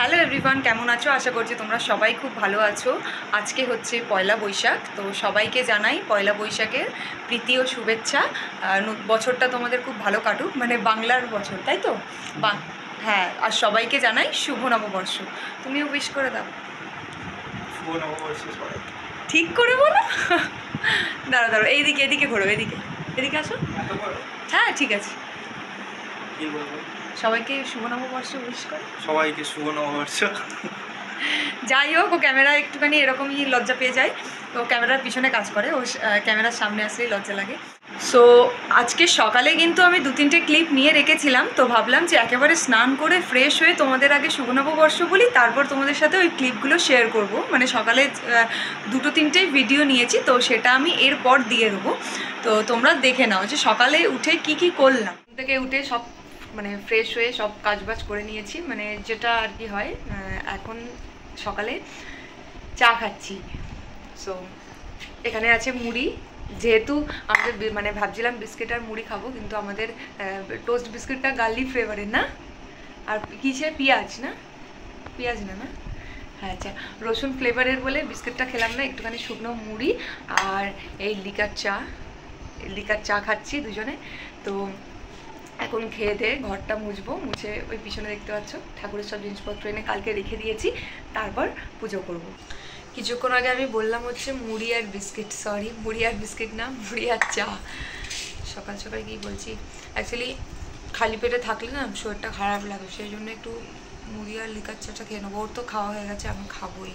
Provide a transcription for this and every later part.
Hello everyone, কেমন আছো? আশা করছি তোমরা সবাই খুব ভালো আছো। আজকে হচ্ছে পয়লা বৈশাখ, তো সবাইকে জানাই পয়লা বৈশাখের প্রীতি ও শুভেচ্ছা। বছরটা তোমাদের খুব ভালো কাটুক, মানে বাংলার বছর, তাই তো? হ্যাঁ, আর সবাইকে জানাই শুভ নববর্ষ। তুমিও উইশ করে দাও। শুভ নববর্ষ সবাই। ঠিক করে বলো। দাঁড়াও, এদিকে ঘোরো, এদিকে আসো। হ্যাঁ, ঠিক আছে। কি বলবো? সবাইকে শুভ নববর্ষ উইশ করো। সবাইকে শুভ নববর্ষ। যাই হোক, ও ক্যামেরা একটুখানি এরকমই লজ্জা পেয়ে যায়। তো ক্যামেরার পিছনে কাজ করে, ও ক্যামেরার সামনে আসলেই লজ্জা লাগে। সো আজকে সকালে কিন্তু আমি 2-3টে ক্লিপ নিয়ে রেখেছিলাম, তো ভাবলাম যে একেবারে স্নান করে ফ্রেশ হয়ে তোমাদের আগে শুভ নববর্ষ বলি, তারপর তোমাদের সাথে ওই ক্লিপগুলো শেয়ার করব। মানে সকালে 2-3টে ভিডিও নিয়েছি, তো সেটা আমি এরপর দিয়ে দেবো। তো তোমরা দেখে নাও যে সকালে উঠে কি করলাম। থেকে উঠে সব মানে ফ্রেশ হয়ে সব কাজবাজ করে নিয়েছি, মানে যেটা আর কি হয়। এখন সকালে চা খাচ্ছি। সো এখানে আছে মুড়ি, যেহেতু আমাদের মানে ভাবছিলাম বিস্কিট আর মুড়ি খাবো, কিন্তু আমাদের টোস্ট বিস্কিটটা গার্লিক ফ্লেভারের না, আর কিসে পেঁয়াজ না হ্যাঁ আচ্ছা, রসুন ফ্লেভারের বলে বিস্কিটটা খেলাম না। একটুখানি শুকনো মুড়ি আর এই লিকার চা খাচ্ছি দুজনে। তো এখন খেয়ে দিয়ে ঘরটা মুছে ওই পিছনে দেখতে পাচ্ছ ঠাকুরের সব জিনিসপত্র এনে কালকে রেখে দিয়েছি, তারপর পুজো করব। কিছুক্ষণ আগে আমি বললাম হচ্ছে মুড়ি আর বিস্কিট না, মুড়ি আর চা। সকাল সকাল কি বলছি, অ্যাকচুয়ালি খালি পেটে থাকলে না শরীরটা খারাপ লাগে, সেই জন্য একটু মুড়ি আর লিকার চাটা খেয়ে নেবো। ওর তো খাওয়া হয়ে গেছে, আমি খাবোই।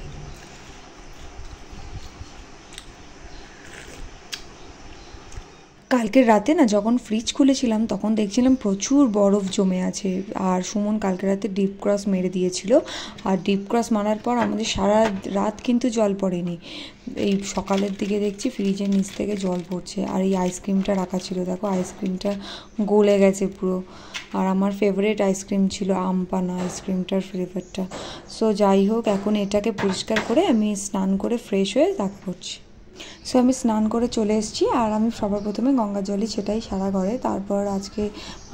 কালকের রাতে না যখন ফ্রিজ খুলেছিলাম তখন দেখছিলাম প্রচুর বরফ জমে আছে, আর সুমন কালকে রাতে ডিপ ক্রস মেরে দিয়েছিল। আর ডিপ ক্রস মারার পর আমাদের সারা রাত কিন্তু জল পড়েনি। এই সকালের দিকে দেখছি ফ্রিজের নিচ থেকে জল পড়ছে। আর এই আইসক্রিমটা রাখা ছিল, দেখো আইসক্রিমটা গলে গেছে পুরো। আর আমার ফেভারিট আইসক্রিম ছিল আমপানা আইসক্রিমটার ফ্লেভারটা। সো যাই হোক, এখন এটাকে পরিষ্কার করে আমি স্নান করে ফ্রেশ হয়ে তারপর করছি। সো আমি স্নান করে চলে এসেছি, আর আমি সবার প্রথমে গঙ্গা জলই সেটাই সারা ঘরে। তারপর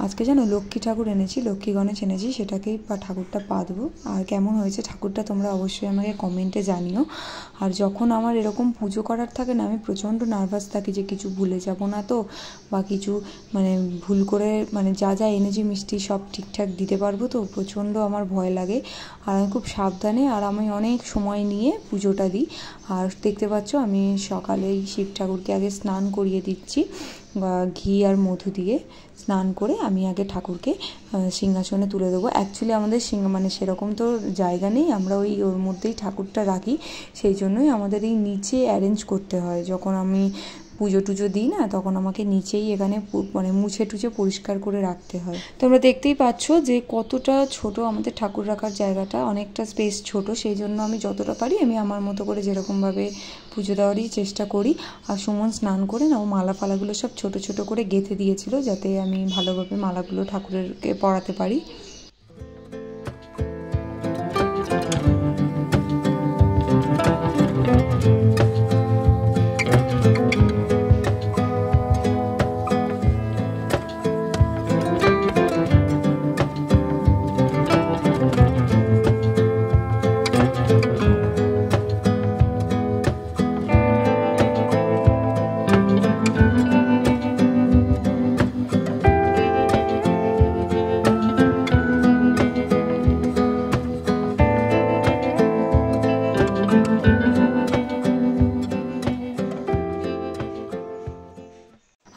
আজকে জানো লক্ষ্মী ঠাকুর এনেছি, লক্ষ্মী গণেশ এনেছি, সেটাকেই ঠাকুরটা পা দেবো। আর কেমন হয়েছে ঠাকুরটা তোমরা অবশ্যই আমাকে কমেন্টে জানিও। আর যখন আমার এরকম পুজো করার থাকে না, আমি প্রচণ্ড নার্ভাস থাকি যে কিছু ভুলে যাব না তো, বা কিছু মানে ভুল করে মানে যা এনেছি মিষ্টি সব ঠিকঠাক দিতে পারবো তো, প্রচণ্ড আমার ভয় লাগে। আর আমি খুব সাবধানে আর আমি অনেক সময় নিয়ে পুজোটা দিই। আর দেখতে পাচ্ছ আমি সকালেই শিব ঠাকুরকে আগে স্নান করিয়ে দিচ্ছি, ঘি আর মধু দিয়ে স্নান করে আমি আগে ঠাকুরকে সিংহাসনে তুলে দেবো। অ্যাকচুয়ালি আমাদের মানে সেরকম তো জায়গা নেই, আমরা ওর মধ্যেই ঠাকুরটা রাখি, সেই জন্যই আমাদের এই নিচে অ্যারেঞ্জ করতে হয়। যখন আমি পুজো টুজো দিই না, তখন আমাকে নিচেই এখানে মানে মুছে টুছে পরিষ্কার করে রাখতে হয়। তোমরা দেখতেই পাচ্ছ যে কতটা ছোট আমাদের ঠাকুর রাখার জায়গাটা, অনেকটা স্পেস ছোট, সেই জন্য আমি যতটা পারি আমি আমার মতো করে যেরকমভাবে পুজো দেওয়ারই চেষ্টা করি। আর সুমন স্নান করে না ও মালা ফালাগুলো সব ছোট ছোট করে গেঁথে দিয়েছিল, যাতে আমি ভালোভাবে মালাগুলো ঠাকুরকে পরাতে পারি।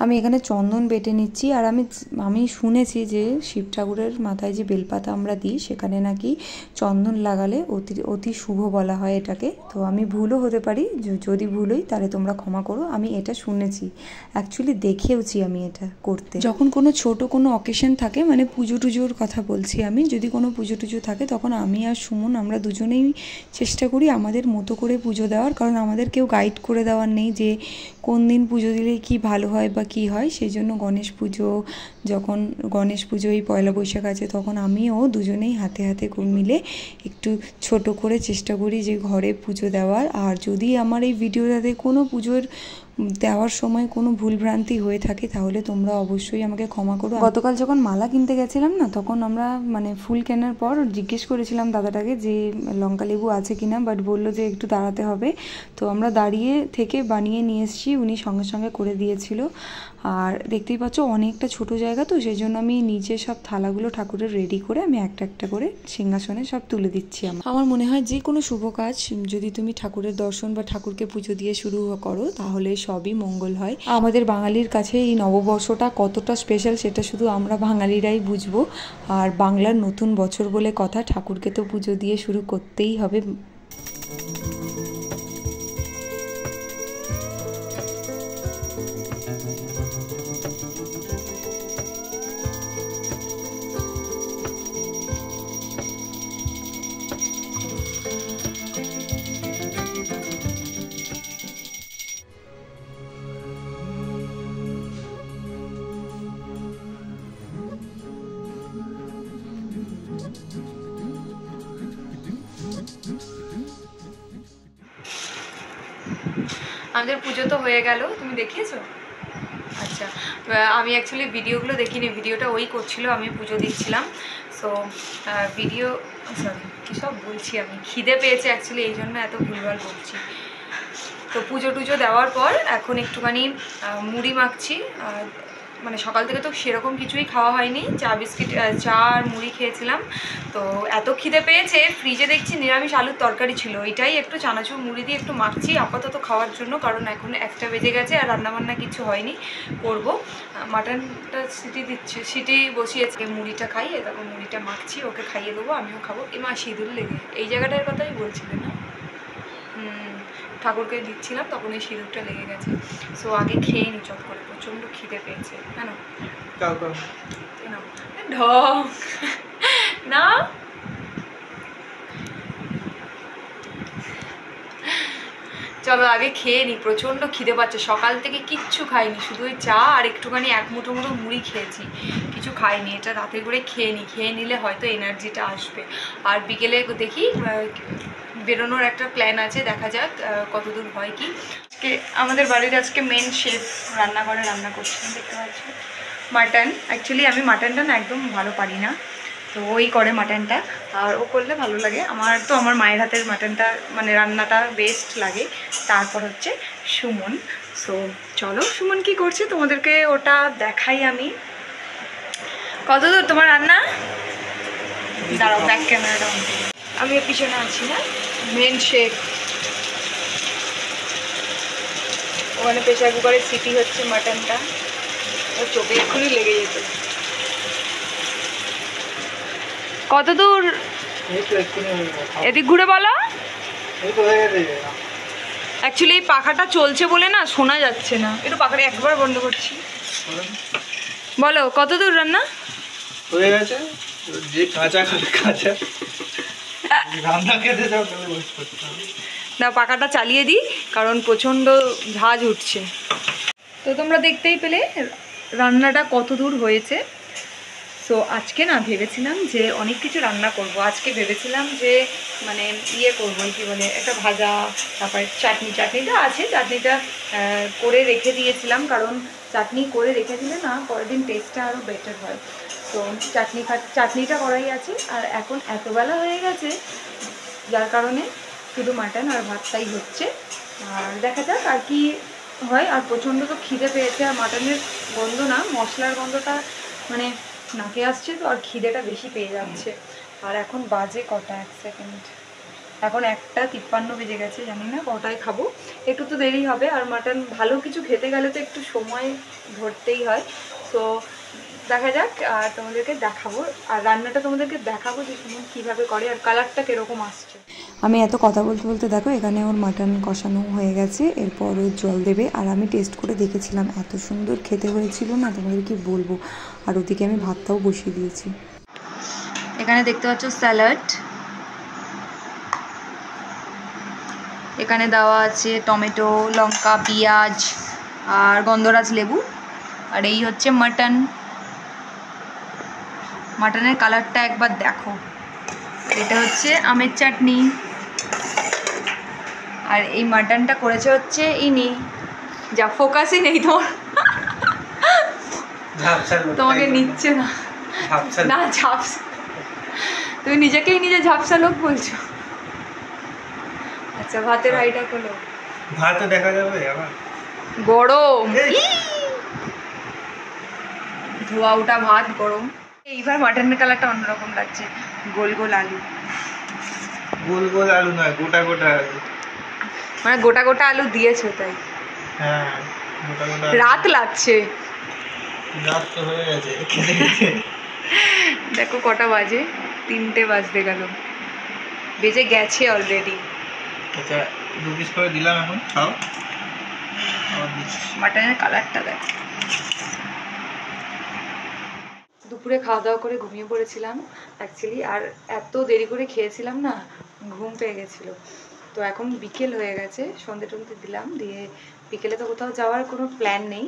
আমি এখানে চন্দন বেটে নিচ্ছি। আর আমি শুনেছি যে শিব ঠাকুরের মাথায় যে বেলপাতা আমরা দিই, সেখানে নাকি চন্দন লাগালে অতি শুভ বলা হয় এটাকে। তো আমি ভুলও হতে পারি, যদি ভুল হই তাহলে তোমরা ক্ষমা করো। আমি এটা শুনেছি, অ্যাকচুয়ালি দেখেওছি আমি এটা করতে। যখন কোনো ছোট কোনো অকেশন থাকে, মানে পুজো টুজোর কথা বলছি আমি, যদি কোনো পুজো টুজো থাকে তখন আমি আর সুমন আমরা দুজনেই চেষ্টা করি আমাদের মতো করে পুজো দেওয়ার, কারণ আমাদের কেউ গাইড করে দেওয়ার নেই যে কোন দিন পুজো দিলে কি ভালো হয় বা বা কী হয়, সেই জন্য গণেশ পুজো, যখন গণেশ পুজো এই পয়লা বৈশাখ আছে, তখন আমিও দুজনেই হাতে হাতে মিলে একটু ছোট করে চেষ্টা করি যে ঘরে পুজো দেওয়ার। আর যদি আমার এই ভিডিওটাতে কোনো পুজোর দেওয়ার সময় কোনো ভুলভ্রান্তি হয়ে থাকে তাহলে তোমরা অবশ্যই আমাকে ক্ষমা করো। গতকাল যখন মালা কিনতে গেছিলাম না, তখন আমরা মানে ফুল কেনার পর জিজ্ঞেস করেছিলাম দাদাটাকে যে লঙ্কা লেবু আছে কিনা, বাট বললো যে একটু দাঁড়াতে হবে। তো আমরা দাঁড়িয়ে থেকে বানিয়ে নিয়ে এসেছি, উনি সঙ্গে সঙ্গে করে দিয়েছিল। আর দেখতেই পাচ্ছ অনেকটা ছোট জায়গা, তো সেই জন্য আমি নিচে সব থালাগুলো ঠাকুরের রেডি করে আমি একটা একটা করে সিংহাসনে সব তুলে দিচ্ছি। আমার মনে হয় যে কোনো শুভ কাজ যদি তুমি ঠাকুরের দর্শন বা ঠাকুরকে পুজো দিয়ে শুরু করো তাহলে সবই মঙ্গল হয়। আমাদের বাঙালির কাছে এই নববর্ষটা কতটা স্পেশাল সেটা শুধু আমরা বাঙালিরাই বুঝবো। আর বাংলার নতুন বছর বলে কথা, ঠাকুরকে তো পুজো দিয়ে শুরু করতেই হবে। আমাদের পুজো তো হয়ে গেল, তুমি দেখিয়েছো? আচ্ছা, আমি অ্যাকচুয়ালি ভিডিওগুলো দেখিনি, ভিডিওটা ওই করছিল, আমি পুজো দিচ্ছিলাম। সো ভিডিও সরি কী সব বলছি, আমি খিদে পেয়েছে অ্যাকচুয়ালি, এই জন্য এত ভুলভাল বলছি। তো পুজো টুজো দেওয়ার পর এখন একটুখানি মুড়ি মাখছি। মানে সকাল থেকে তো সেরকম কিছুই খাওয়া হয়নি, চা বিস্কিট চা আর মুড়ি খেয়েছিলাম। তো এত খিদে পেয়েছে, ফ্রিজে দেখছি নিরামিষ আলুর তরকারি ছিল, এটাই একটু চানাচুর মুড়ি দিয়ে একটু মাখছি আপাতত খাওয়ার জন্য, কারণ এখন 1টা বেজে গেছে আর রান্নাবান্না কিছু হয়নি, করব। মাটনটা সিটি বসিয়েছে, মুড়িটা খাইয়ে তারপর মুড়িটা মাখছি, ওকে খাইয়ে দেবো, আমিও খাবো। মা সিঁদুর লেগে এই জায়গাটার কথাই বলছিলেন না, ঠাকুরকে দিচ্ছিলাম তখন এই সিঁদুরটা লেগে গেছে। সো আগে খেয়ে নি চট করে, প্রচণ্ড খিদে পেয়েছে। হ্যাঁ ঢং না, চলো আগে খেয়ে নিই, প্রচণ্ড খিদে পাচ্ছে, সকাল থেকে কিচ্ছু খাইনি, শুধু ওই চা আর একটুখানি এক মুঠো মুড়ি খেয়েছি, কিছু খাইনি। এটা রাতে করে খেয়ে নিই, খেয়ে নিলে হয়তো এনার্জিটা আসবে। আর বিকেলে দেখি বেরোনোর একটা প্ল্যান আছে, দেখা যাক কতদূর হয় কি। আজকে আমাদের বাড়ির আজকে মেন শেফ রান্নাঘরে রান্না করছেন, দেখতে পাচ্ছি মাটন। অ্যাকচুয়ালি আমি মাটনটা না একদম ভালো পারি না, তো ওই করে মাটনটা, আর ও করলে ভালো লাগে। আমার তো আমার মায়ের হাতের মাটনটা মানে রান্নাটা বেস্ট লাগে। তারপর হচ্ছে সুমন। সো চলো সুমন কি করছে তোমাদেরকে ওটা দেখাই আমি। কতদূর তোমার রান্না? দাঁড়াও ব্যাক ক্যামেরাটা অন করি, আমি পিছনে আছি না, মেন শেফ। ওখানে প্রেশার কুকারে সিটি হচ্ছে মাটনটা, ওর চোখে এক্ষুনি লেগে যেত। কত দূর? এদিক ঘুরে বলো। অ্যাকচুয়ালি পাখাটা চলছে বলে না শোনা যাচ্ছে না, একটু পাখাটা একবার বন্ধ করছি। বলো কত দূর রান্না হয়ে গেছে? যে কাঁচা কাঁচা রান্না খেতে যাও তাহলে বসে করতে হবে না, পাখাটা চালিয়ে দিই কারণ প্রচণ্ড ঝাঁজ উঠছে। তো তোমরা দেখতেই পেলে রান্নাটা কত দূর হয়েছে। সো আজকে না ভেবেছিলাম যে অনেক কিছু রান্না করব। আজকে ভেবেছিলাম যে মানে করবো কী বলে, একটা ভাজা, তারপরে চাটনিটা আছে, চাটনিটা করে রেখে দিয়েছিলাম, কারণ চাটনি করে রেখে দিলে না পরের দিন টেস্টটা আরও বেটার হয়। তো চাটনিটা করাই আছে। আর এখন এতবেলা হয়ে গেছে যার কারণে শুধু মাটন আর ভাতটাই হচ্ছে, আর দেখা যাক আর কি হয়। আর প্রচণ্ড তো খিদে পেয়েছে, আর মাটনের গন্ধ না, মশলার গন্ধটা মানে নাকে আসছে, তো আর খিদেটা বেশি পেয়ে যাচ্ছে। আর এখন বাজে কটা, 1 সেকেন্ড, এখন 1:53 বেজে গেছে, জানি না কটায় খাবো, একটু তো দেরি হবে। আর মাটন ভালো কিছু খেতে গেলে তো একটু সময় ধরতেই হয়। তো দেখা যাক, আর তোমাদেরকে দেখাবো, আর রান্নাটা তোমাদেরকে দেখাবো যে সুমন কীভাবে করে আর কালারটা কীরকম আসছে। আমি এত কথা বলতে বলতে দেখো এখানে ওর মাটন কষানো হয়ে গেছে, এরপর ও জল দেবে। আর আমি টেস্ট করে দেখেছিলাম, এত সুন্দর খেতে হয়েছিল না তোমাদের কি বলবো। আর ওদিকে আমি ভাতটাও বসিয়ে দিয়েছি। এখানে দেখতে পাচ্ছ স্যালাড, এখানে দেওয়া আছে টমেটো, লঙ্কা, পেঁয়াজ আর গন্ধরাজ লেবু, আর এই হচ্ছে মাটন। মাটনের কালারটা একবার দেখো। এটা হচ্ছে আমের চাটনি। আর এই মাটনটা করেছে হচ্ছে ইনি, যা ফোকাসই নেই তোমার, তোমাকে নিচ্ছে না না ঝাপসা, তুমি নিজেকেই নিজে ঝাপসা লোক বলছো। আচ্ছা ভাতের হাঁড়িটা খোলো। ভাত দেখা যাবে আবার গরম, ধোয়া ওটা ভাত গরম। এইবার মাটনের কালারটা অন্যরকম লাগছে, গোল গোল আলু। গোল গোল আলু নয়, গোটা গোটা আলু, মানে গোটা গোটা আলু দিয়েছো তাই? হ্যাঁ গোটা গোটা। রাত লাগছে, রাত তো হয়ে গেছে। দেখো কটা বাজে, 3টে বাজতে গেল, বেজে গেছে অলরেডি। আচ্ছা 2 পিস করে দিলাম, এখন খাও। মাটনের কালারটা দেখো। দুপুরে খাওয়া দাওয়া করে ঘুমিয়ে পড়েছিলাম অ্যাকচুয়ালি, আর এত দেরি করে খেয়েছিলাম না, ঘুম পেয়ে গেছিলো। তো এখন বিকেল হয়ে গেছে, সন্ধে টন্ধে দিলাম, দিয়ে বিকেলে তো কোথাও যাওয়ার কোনো প্ল্যান নেই।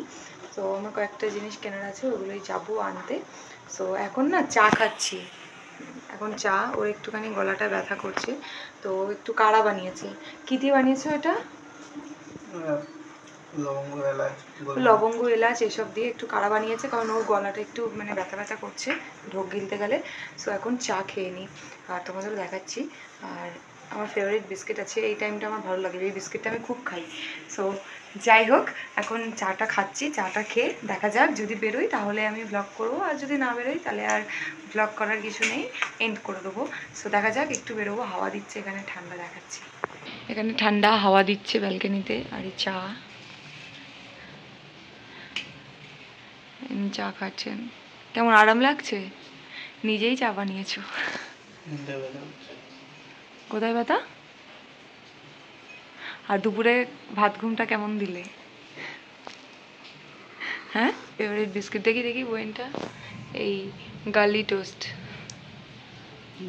তো আমার কয়েকটা জিনিস কেনার আছে, ওগুলোই যাবো আনতে। সো এখন না চা খাচ্ছি, এখন চা। ওর একটুখানি গলাটা ব্যথা করছে, তো একটু কাড়া বানিয়েছে। কী দিয়ে বানিয়েছো এটা? লবঙ্গ এলাচ এসব দিয়ে একটু কাড়া বানিয়েছে, কারণ ওর গলাটা একটু মানে ব্যথা ব্যথা করছে ঢোক গিলতে গেলে। সো এখন চা খেয়ে নিই আর তোমাদের দেখাচ্ছি। আর আমার ফেভারিট বিস্কিট আছে, এই টাইমটা আমার ভালো লাগে, এই বিস্কিটটা আমি খুব খাই। সো যাই হোক, এখন চাটা খাচ্ছি, চাটা খেয়ে দেখা যাক, যদি বেরোই তাহলে আমি ব্লগ করবো, আর যদি না বেরোই তাহলে আর ব্লগ করার কিছু নেই, এন্ড করে দেবো। সো দেখা যাক, একটু বেরোবো, হাওয়া দিচ্ছে এখানে, ঠান্ডা দেখাচ্ছি, এখানে ঠান্ডা হাওয়া দিচ্ছে ব্যালকনিতে। আর এই চা, চা খাচ্ছেন, কেমন আরাম লাগছে? নিজেই চা বানিয়েছো? কোথায় ব্যথা? আর দুপুরে ভাত ঘুমটা কেমন দিলে? হ্যাঁ, ফেভারিট বিস্কিট দেখি দেখি বইনটা, এই গার্লি টোস্ট।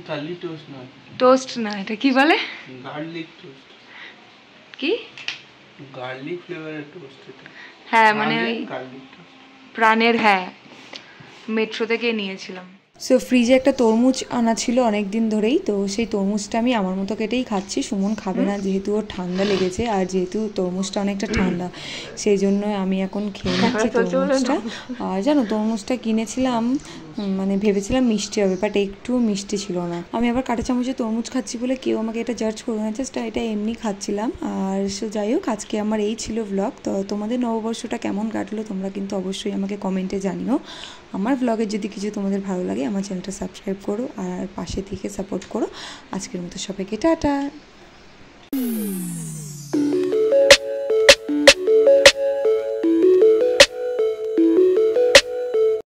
গার্লি টোস্ট নয়, টোস্ট না, এটা কি বলে? Garlic toast. কি? গার্লিক ফ্লেভারের টোস্ট এটা। হ্যাঁ মানে ওই গার্লিক টোস্ট প্রাণের, হ্যাঁ, মেট্রো থেকে নিয়েছিলাম। সো ফ্রিজে একটা তরমুজ আনা ছিল অনেক দিন ধরেই, তো সেই তরমুজটা আমি আমার মতো কেটেই খাচ্ছি। সুমন খাবে না, যেহেতু ওর ঠান্ডা লেগেছে, আর যেহেতু তরমুজটা অনেকটা ঠান্ডা, সেই জন্য আমি এখন খেয়ে নিচ্ছি তরমুজটা। আর জানো, তরমুজটা কিনেছিলাম, মানে ভেবেছিলাম মিষ্টি হবে, বাট একটু মিষ্টি ছিল না। আমি আবার কাঁটা চামচে তরমুজ খাচ্ছি বলে কেউ আমাকে এটা জাজ করবে না, জাস্ট এটা এমনি খাচ্ছিলাম। আর সো যাই হোক, আজকে আমার এই ছিল ব্লগ। তো তোমাদের নববর্ষটা কেমন কাটলো তোমরা কিন্তু অবশ্যই আমাকে কমেন্টে জানিও। আমার ব্লগের যদি কিছু তোমাদের ভালো লাগে, আমার চ্যানেলটা সাবস্ক্রাইব করো আর পাশে থেকে সাপোর্ট করো। আজকের মতো সবাইকে টাটা।